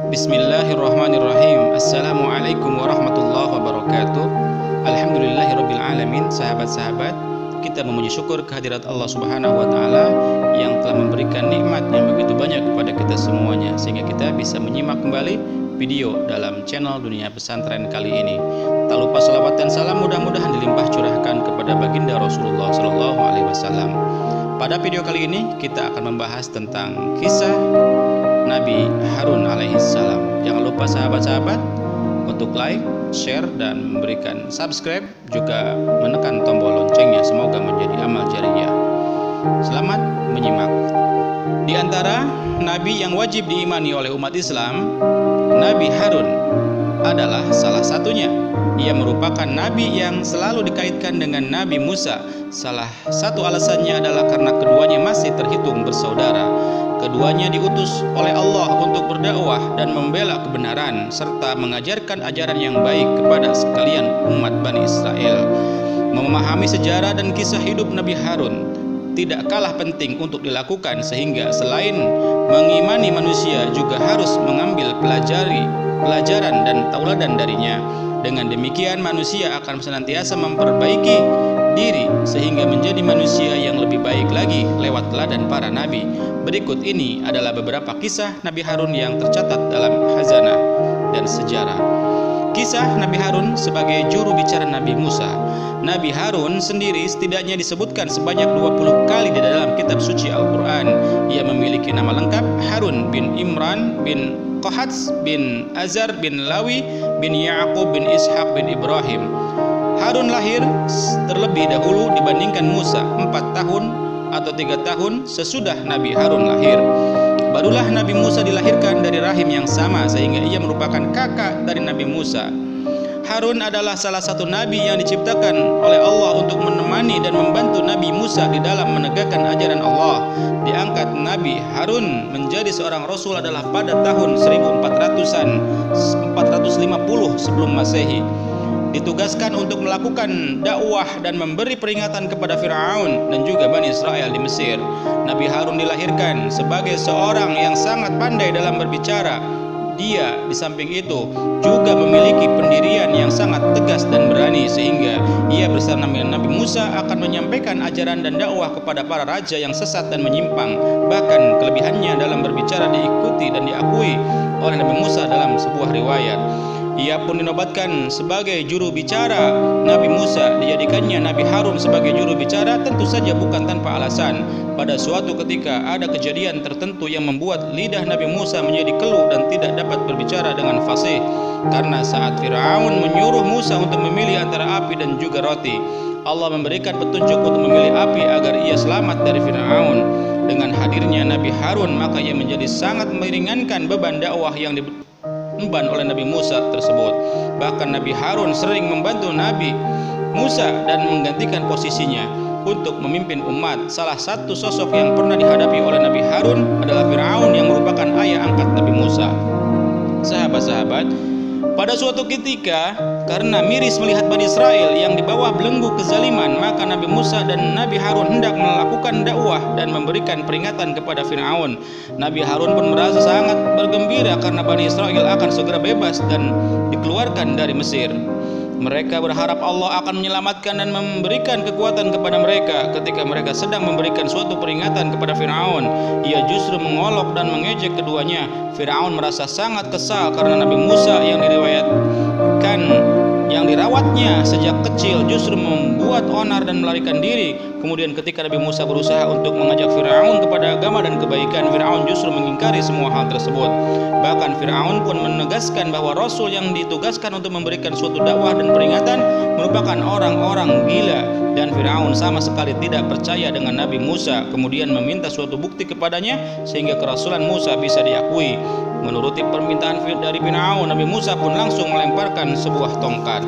Bismillahirrahmanirrahim. Assalamualaikum warahmatullahi wabarakatuh. Alhamdulillahirabbil alamin. Sahabat-sahabat, kita memuji syukur kehadirat Allah Subhanahu wa taala yang telah memberikan nikmat yang begitu banyak kepada kita semuanya sehingga kita bisa menyimak kembali video dalam channel Dunia Pesantren kali ini. Tak lupa salawat dan salam mudah-mudahan dilimpah curahkan kepada baginda Rasulullah sallallahu alaihi wasallam. Pada video kali ini kita akan membahas tentang kisah Nabi Harun alaihissalam. Jangan lupa sahabat-sahabat untuk like, share, dan memberikan subscribe, juga menekan tombol loncengnya. Semoga menjadi amal jariah. Selamat menyimak. Di antara nabi yang wajib diimani oleh umat Islam, Nabi Harun adalah salah satunya. Ia merupakan nabi yang selalu dikaitkan dengan Nabi Musa. Salah satu alasannya adalah karena keduanya masih terhitung bersaudara. Keduanya diutus oleh Allah untuk berdakwah dan membela kebenaran serta mengajarkan ajaran yang baik kepada sekalian umat Bani Israel. Memahami sejarah dan kisah hidup Nabi Harun tidak kalah penting untuk dilakukan, sehingga selain mengimani manusia juga harus mengambil pelajaran dan tauladan darinya. Dengan demikian manusia akan senantiasa memperbaiki diri sehingga menjadi manusia yang lebih baik lagi lewat teladan para nabi. Berikut ini adalah beberapa kisah Nabi Harun yang tercatat dalam khazanah dan sejarah. Kisah Nabi Harun sebagai juru bicara Nabi Musa. Nabi Harun sendiri setidaknya disebutkan sebanyak 20 kali di dalam kitab suci Al-Quran. Ia memiliki nama lengkap Harun bin Imran bin Qahats bin Azar bin Lawi bin Ya'qub bin Ishaq bin Ibrahim. Harun lahir terlebih dahulu dibandingkan Musa 4 tahun atau 3 tahun sesudah Nabi Harun lahir. Barulah Nabi Musa dilahirkan dari rahim yang sama sehingga ia merupakan kakak dari Nabi Musa. Harun adalah salah satu nabi yang diciptakan oleh Allah untuk menemani dan membantu Nabi Musa di dalam menegakkan ajaran Allah. Diangkat Nabi Harun menjadi seorang rasul adalah pada tahun 1450 sebelum Masehi. Ditugaskan untuk melakukan dakwah dan memberi peringatan kepada Fir'aun dan juga Bani Israel di Mesir. Nabi Harun dilahirkan sebagai seorang yang sangat pandai dalam berbicara. Dia di samping itu juga memiliki pendirian yang sangat tegas dan berani, sehingga ia bersama Nabi Musa akan menyampaikan ajaran dan dakwah kepada para raja yang sesat dan menyimpang. Bahkan kelebihannya dalam berbicara diikuti dan diakui oleh Nabi Musa dalam sebuah riwayat. Ia pun dinobatkan sebagai juru bicara Nabi Musa. Dijadikannya Nabi Harun sebagai juru bicara tentu saja bukan tanpa alasan. Pada suatu ketika ada kejadian tertentu yang membuat lidah Nabi Musa menjadi keluh dan tidak dapat berbicara dengan fasih. Karena saat Fir'aun menyuruh Musa untuk memilih antara api dan juga roti, Allah memberikan petunjuk untuk memilih api agar ia selamat dari Fir'aun. Dengan hadirnya Nabi Harun, maka ia menjadi sangat meringankan beban dakwah yang diemban oleh Nabi Musa tersebut. Bahkan Nabi Harun sering membantu Nabi Musa dan menggantikan posisinya untuk memimpin umat. Salah satu sosok yang pernah dihadapi oleh Nabi Harun adalah Fir'aun yang merupakan ayah angkat Nabi Musa. Sahabat-sahabat, pada suatu ketika karena miris melihat Bani Israel yang di bawah belenggu kezaliman, maka Nabi Musa dan Nabi Harun hendak melakukan dakwah dan memberikan peringatan kepada Fir'aun. Nabi Harun pun merasa sangat bergembira karena Bani Israel akan segera bebas dan dikeluarkan dari Mesir. Mereka berharap Allah akan menyelamatkan dan memberikan kekuatan kepada mereka. Ketika mereka sedang memberikan suatu peringatan kepada Fir'aun, ia justru mengolok dan mengejek keduanya. Fir'aun merasa sangat kesal karena Nabi Musa yang dirawatnya sejak kecil justru membuat onar dan melarikan diri. Kemudian ketika Nabi Musa berusaha untuk mengajak Fir'aun kepada agama dan kebaikan, Fir'aun justru mengingkari semua hal tersebut. Bahkan Fir'aun pun menegaskan bahwa Rasul yang ditugaskan untuk memberikan suatu dakwah dan peringatan merupakan orang-orang gila, dan Fir'aun sama sekali tidak percaya dengan Nabi Musa. Kemudian meminta suatu bukti kepadanya sehingga kerasulan Musa bisa diakui. Menuruti permintaan dari Fir'aun, Nabi Musa pun langsung melemparkan sebuah tongkat.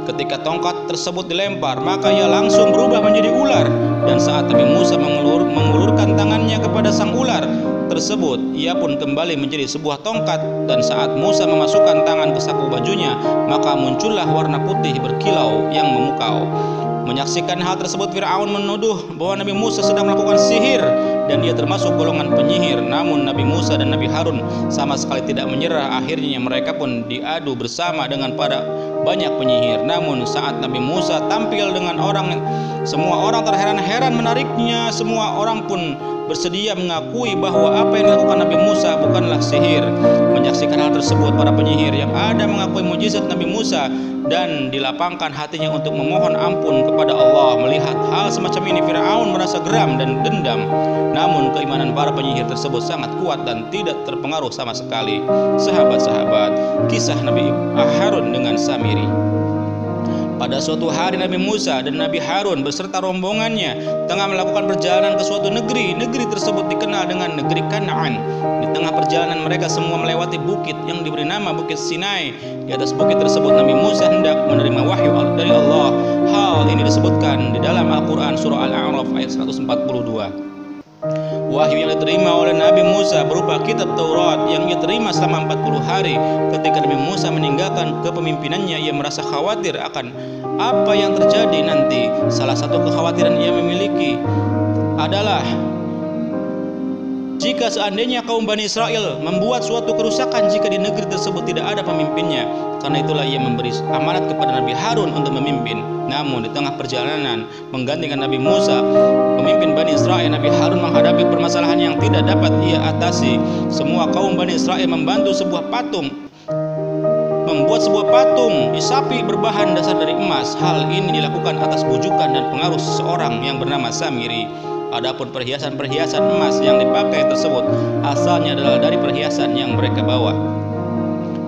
Ketika tongkat tersebut dilempar, maka ia langsung berubah menjadi ular. Dan saat Nabi Musa mengulurkan tangannya kepada sang ular tersebut, ia pun kembali menjadi sebuah tongkat. Dan saat Musa memasukkan tangan ke saku bajunya, maka muncullah warna putih berkilau yang memukau. Menyaksikan hal tersebut, Fir'aun menuduh bahwa Nabi Musa sedang melakukan sihir dan dia termasuk golongan penyihir. Namun Nabi Musa dan Nabi Harun sama sekali tidak menyerah. Akhirnya mereka pun diadu bersama dengan para banyak penyihir. Namun saat Nabi Musa tampil dengan semua orang terheran-heran menariknya. Semua orang pun bersedia mengakui bahwa apa yang dilakukan Nabi Musa bukanlah sihir. Menyaksikan hal tersebut, para penyihir yang ada mengakui mukjizat Nabi Musa dan dilapangkan hatinya untuk memohon ampun kepada Allah. Melihat hal semacam ini, Fir'aun merasa geram dan dendam. Namun keimanan para penyihir tersebut sangat kuat dan tidak terpengaruh sama sekali. Sahabat-sahabat, kisah Nabi Harun dengan Samiri. Pada suatu hari Nabi Musa dan Nabi Harun beserta rombongannya tengah melakukan perjalanan ke suatu negeri. Negeri tersebut dikenal dengan negeri Kanaan. Di tengah perjalanan mereka semua melewati bukit yang diberi nama Bukit Sinai. Di atas bukit tersebut Nabi Musa hendak menerima wahyu dari Allah. Hal ini disebutkan di dalam Al-Quran surah Al-A'raf ayat 142. Wahyu yang diterima oleh Nabi Musa berupa kitab Taurat yang ia terima selama 40 hari. Ketika Nabi Musa meninggalkan kepemimpinannya, ia merasa khawatir akan apa yang terjadi nanti. Salah satu kekhawatiran ia memiliki adalah jika seandainya kaum Bani Israel membuat suatu kerusakan jika di negeri tersebut tidak ada pemimpinnya. Karena itulah ia memberi amanat kepada Nabi Harun untuk memimpin. Namun di tengah perjalanan menggantikan Nabi Musa, pemimpin Bani Israel, Nabi Harun menghadapi permasalahan yang tidak dapat ia atasi. Semua kaum Bani Israel membantu membuat sebuah patung sapi berbahan dasar dari emas. Hal ini dilakukan atas bujukan dan pengaruh seseorang yang bernama Samiri. Adapun perhiasan-perhiasan emas yang dipakai tersebut asalnya adalah dari perhiasan yang mereka bawa.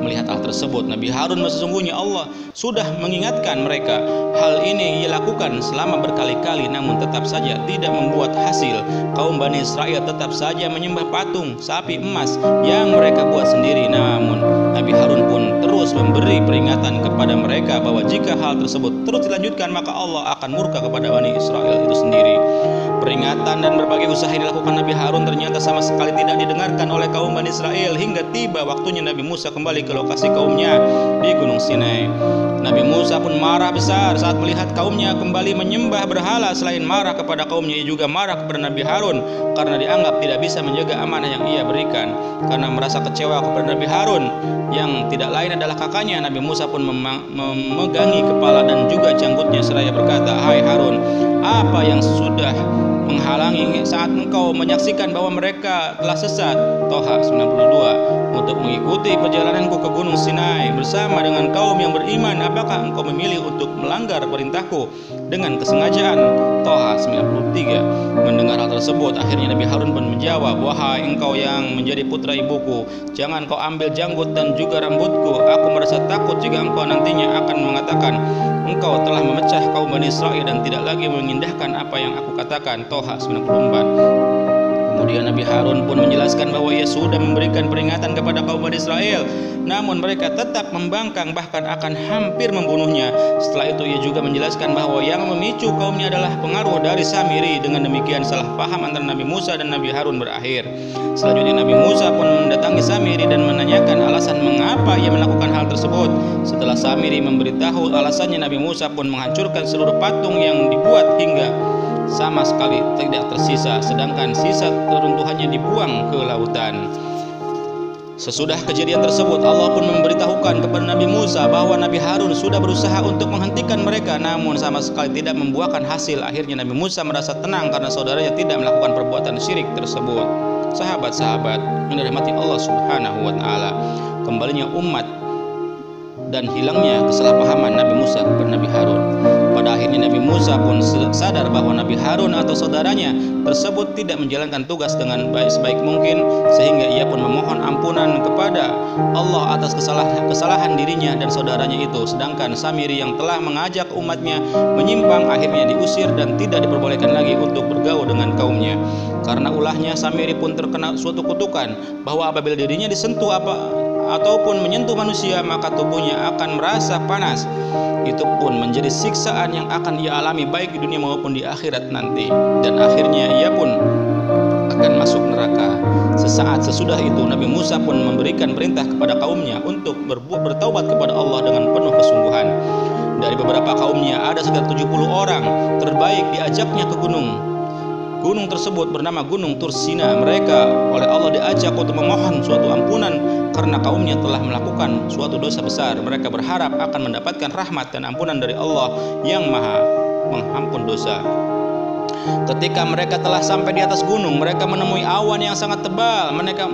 Melihat hal tersebut, Nabi Harun sesungguhnya Allah sudah mengingatkan mereka. Hal ini ia lakukan selama berkali-kali, namun tetap saja tidak membuat hasil. Kaum Bani Israel tetap saja menyembah patung sapi emas yang mereka buat sendiri. Namun Nabi Harun pun terus memberi peringatan kepada mereka bahwa jika hal tersebut terus dilanjutkan, maka Allah akan murka kepada Bani Israel itu sendiri. Peringatan dan berbagai usaha yang dilakukan Nabi Harun ternyata sama sekali tidak didengarkan oleh kaum Bani Israel hingga tiba waktunya Nabi Musa kembali ke lokasi kaumnya di Gunung Sinai. Nabi Musa pun marah besar saat melihat kaumnya kembali menyembah berhala. Selain marah kepada kaumnya, ia juga marah kepada Nabi Harun karena dianggap tidak bisa menjaga amanah yang ia berikan. Karena merasa kecewa kepada Nabi Harun yang tidak lain adalah kakaknya, Nabi Musa pun memegangi kepala dan juga janggutnya seraya berkata, "Hai Harun, apa yang sudah menghalangi saat engkau menyaksikan bahwa mereka telah sesat?" Toha 92. Untuk mengikuti perjalananku ke Gunung Sinai bersama dengan kaum yang beriman, apakah engkau memilih untuk melanggar perintahku dengan kesengajaan? Toha 93. Mendengar hal tersebut, akhirnya Nabi Harun pun menjawab, "Wahai engkau yang menjadi putra ibuku, jangan kau ambil janggut dan juga rambutku. Aku merasa takut jika engkau nantinya akan mengatakan engkau telah memecah kaum Bani Israel dan tidak lagi mengindahkan apa yang aku katakan." Toha 94. Kemudian Nabi Harun pun menjelaskan bahwa ia sudah memberikan peringatan kepada kaum Bani Israel, namun mereka tetap membangkang, bahkan akan hampir membunuhnya. Setelah itu ia juga menjelaskan bahwa yang memicu kaumnya adalah pengaruh dari Samiri. Dengan demikian salah paham antara Nabi Musa dan Nabi Harun berakhir. Selanjutnya Nabi Musa pun mendatangi Samiri dan menanyakan alasan mengapa ia melakukan hal tersebut. Setelah Samiri memberitahu alasannya, Nabi Musa pun menghancurkan seluruh patung yang dibuat hingga sama sekali tidak tersisa, sedangkan sisa keruntuhannya dibuang ke lautan. Sesudah kejadian tersebut, Allah pun memberitahukan kepada Nabi Musa bahwa Nabi Harun sudah berusaha untuk menghentikan mereka, namun sama sekali tidak membuahkan hasil. Akhirnya Nabi Musa merasa tenang karena saudaranya tidak melakukan perbuatan syirik tersebut. Sahabat-sahabat yang dirahmati Allah Subhanahu wa taala, kembalinya umat dan hilangnya kesalahpahaman Nabi Musa kepada Nabi Harun. Pada akhirnya Nabi Musa pun sadar bahwa Nabi Harun atau saudaranya tersebut tidak menjalankan tugas dengan sebaik mungkin, sehingga ia pun memohon ampunan kepada Allah atas kesalahan dirinya dan saudaranya itu. Sedangkan Samiri yang telah mengajak umatnya menyimpang akhirnya diusir dan tidak diperbolehkan lagi untuk bergaul dengan kaumnya. Karena ulahnya, Samiri pun terkena suatu kutukan bahwa apabila dirinya disentuh ataupun menyentuh manusia, maka tubuhnya akan merasa panas. Itu pun menjadi siksaan yang akan ia alami baik di dunia maupun di akhirat nanti. Dan akhirnya ia pun akan masuk neraka. Sesaat sesudah itu Nabi Musa pun memberikan perintah kepada kaumnya untuk bertaubat kepada Allah dengan penuh kesungguhan. Dari beberapa kaumnya ada sekitar 70 orang terbaik diajaknya ke gunung. Gunung tersebut bernama Gunung Tursina. Mereka oleh Allah diajak untuk memohon suatu ampunan karena kaumnya telah melakukan suatu dosa besar. Mereka berharap akan mendapatkan rahmat dan ampunan dari Allah yang Maha Mengampun dosa. Ketika mereka telah sampai di atas gunung, mereka menemui awan yang sangat tebal. Mereka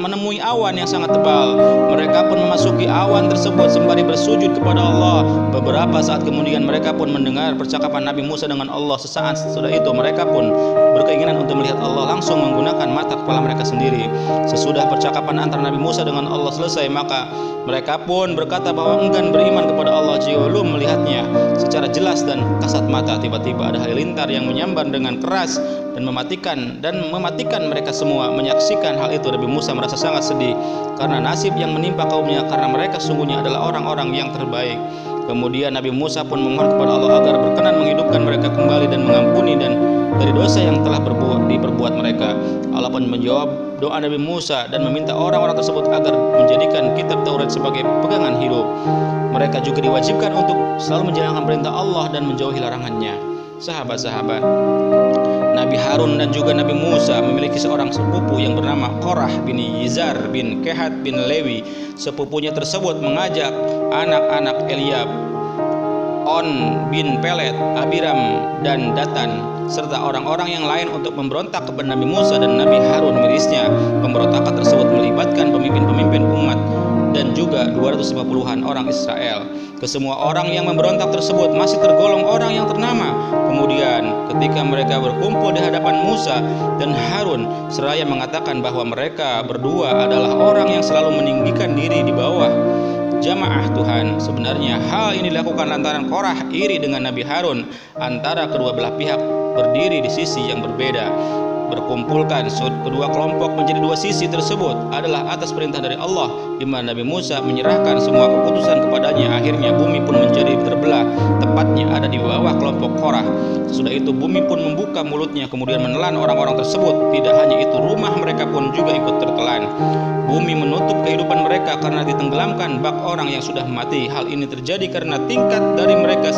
pun memasuki awan tersebut sembari bersujud kepada Allah. Beberapa saat kemudian mereka pun mendengar percakapan Nabi Musa dengan Allah. Sesaat sesudah itu mereka pun berkeinginan untuk melihat Allah langsung menggunakan mata kepala mereka sendiri. Sesudah percakapan antara Nabi Musa dengan Allah selesai, maka mereka pun berkata bahwa enggan beriman kepada Allah jika belum melihatnya secara jelas dan kasat mata. Tiba-tiba ada halilintar yang menyambar dengan keras dan mematikan mereka semua. Menyaksikan hal itu, Nabi Musa merasa sangat sedih karena nasib yang menimpa kaumnya, karena mereka sungguhnya adalah orang-orang yang terbaik. Kemudian Nabi Musa pun memohon kepada Allah agar berkenan menghidupkan mereka kembali dan mengampuni dan dari dosa yang telah diperbuat mereka. Allah pun menjawab doa Nabi Musa dan meminta orang-orang tersebut agar menjadikan kitab Taurat sebagai pegangan hidup. Mereka juga diwajibkan untuk selalu menjalankan perintah Allah dan menjauhi larangannya. Sahabat-sahabat, Nabi Harun dan juga Nabi Musa memiliki seorang sepupu yang bernama Korah bin Yizar bin Kehat bin Lewi. Sepupunya tersebut mengajak anak-anak Eliab, On bin Pelet, Abiram dan Datan serta orang-orang yang lain untuk memberontak kepada Nabi Musa dan Nabi Harun. Mirisnya, pemberontakan tersebut melibatkan pemimpin-pemimpin umat dan juga 250-an orang Israel. Kesemua orang yang memberontak tersebut masih tergolong orang yang ternama. Kemudian ketika mereka berkumpul di hadapan Musa dan Harun, seraya mengatakan bahwa mereka berdua adalah orang yang selalu meninggikan diri di bawah jamaah Tuhan. Sebenarnya hal ini dilakukan lantaran Korah iri dengan Nabi Harun. Antara kedua belah pihak berdiri di sisi yang berbeda. Berkumpulkan kedua kelompok menjadi dua sisi tersebut adalah atas perintah dari Allah, di mana Nabi Musa menyerahkan semua keputusan kepadanya. Akhirnya bumi pun menjadi terbelah, tepatnya ada di bawah kelompok Korah. Sesudah itu bumi pun membuka mulutnya kemudian menelan orang-orang tersebut. Tidak hanya itu, rumah mereka pun juga ikut tertelan. Bumi menutup kehidupan mereka karena ditenggelamkan bak orang yang sudah mati. Hal ini terjadi karena tingkah mereka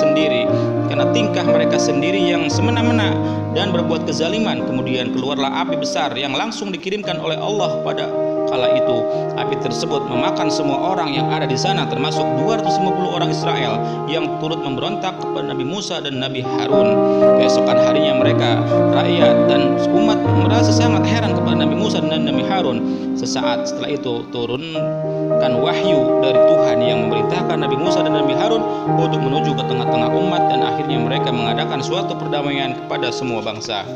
sendiri yang semena-mena dan berbuat kezaliman. Kemudian keluarlah api besar yang langsung dikirimkan oleh Allah pada kala itu. Api tersebut memakan semua orang yang ada di sana, termasuk 250 orang Israel yang turut memberontak kepada Nabi Musa dan Nabi Harun. Keesokan harinya mereka, rakyat dan umat merasa sangat heran kepada Nabi Musa dan Nabi Harun. Sesaat setelah itu turunkan wahyu dari Tuhan yang memerintahkan Nabi Musa dan Nabi Harun untuk menuju ke tengah-tengah umat, dan akhirnya mereka mengadakan suatu perdamaian kepada semua bangsa.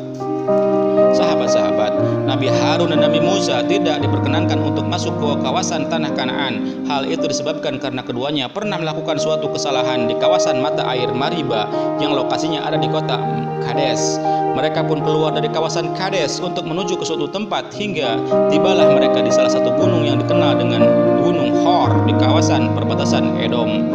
Sahabat-sahabat, Nabi Harun dan Nabi Musa tidak diperkenankan untuk masuk ke kawasan tanah Kanaan. Hal itu disebabkan karena keduanya pernah melakukan suatu kesalahan di kawasan mata air Mariba yang lokasinya ada di kota Kades. Mereka pun keluar dari kawasan Kades untuk menuju ke suatu tempat hingga tibalah mereka di salah satu gunung yang dikenal dengan Gunung Hor di kawasan perbatasan Edom.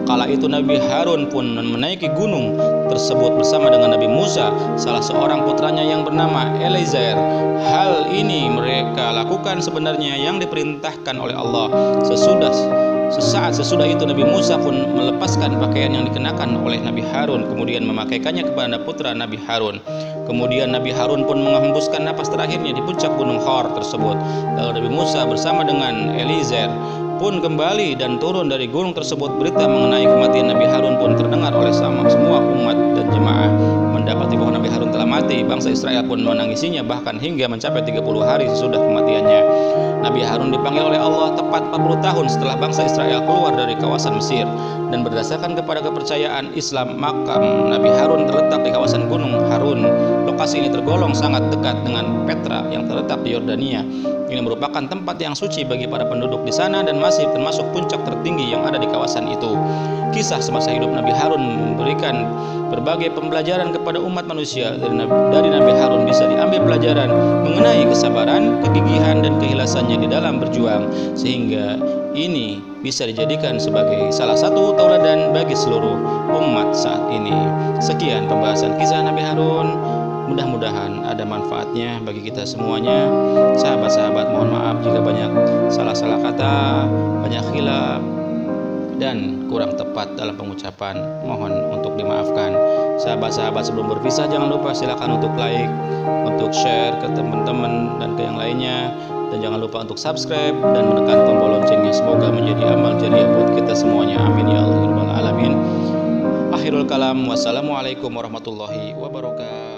Kala itu Nabi Harun pun menaiki gunung tersebut bersama dengan Nabi Musa, salah seorang putranya yang bernama Eliezer. Hal ini mereka lakukan sebenarnya yang diperintahkan oleh Allah. Sesaat sesudah itu Nabi Musa pun melepaskan pakaian yang dikenakan oleh Nabi Harun, kemudian memakaikannya kepada putra Nabi Harun. Kemudian Nabi Harun pun menghembuskan napas terakhirnya di puncak gunung Hor tersebut. Lalu Nabi Musa bersama dengan Eliezer pun kembali dan turun dari gunung tersebut. Berita mengenai kematian Nabi Harun pun terdengar oleh semua umat dan jemaah. Mendapati bahwa Nabi Harun telah mati, bangsa Israel pun menangisinya bahkan hingga mencapai 30 hari sesudah kematiannya. Nabi Harun dipanggil oleh Allah tepat 40 tahun setelah bangsa Israel keluar dari kawasan Mesir. Dan berdasarkan kepada kepercayaan Islam, makam Nabi Harun terletak di kawasan Gunung Harun. Lokasi ini tergolong sangat dekat dengan Petra yang terletak di Yordania. Ini merupakan tempat yang suci bagi para penduduk di sana dan masih termasuk puncak tertinggi yang ada di kawasan itu. Kisah semasa hidup Nabi Harun memberikan berbagai pembelajaran kepada umat manusia. Dari Nabi Harun bisa diambil pelajaran mengenai kesabaran, kegigihan, dan keikhlasannya di dalam berjuang, sehingga ini bisa dijadikan sebagai salah satu tauladan bagi seluruh umat saat ini. Sekian pembahasan kisah Nabi Harun. Mudah-mudahan ada manfaatnya bagi kita semuanya. Sahabat-sahabat, mohon maaf jika banyak salah-salah kata, banyak khilaf. dan kurang tepat dalam pengucapan, mohon untuk dimaafkan. Sahabat-sahabat, sebelum berpisah jangan lupa silakan untuk like, untuk share ke teman-teman dan ke yang lainnya, dan jangan lupa untuk subscribe dan menekan tombol loncengnya. Semoga menjadi amal jariah buat kita semuanya, amin ya Allah ya rabbal alamin. Akhirul kalam, wassalamualaikum warahmatullahi wabarakatuh.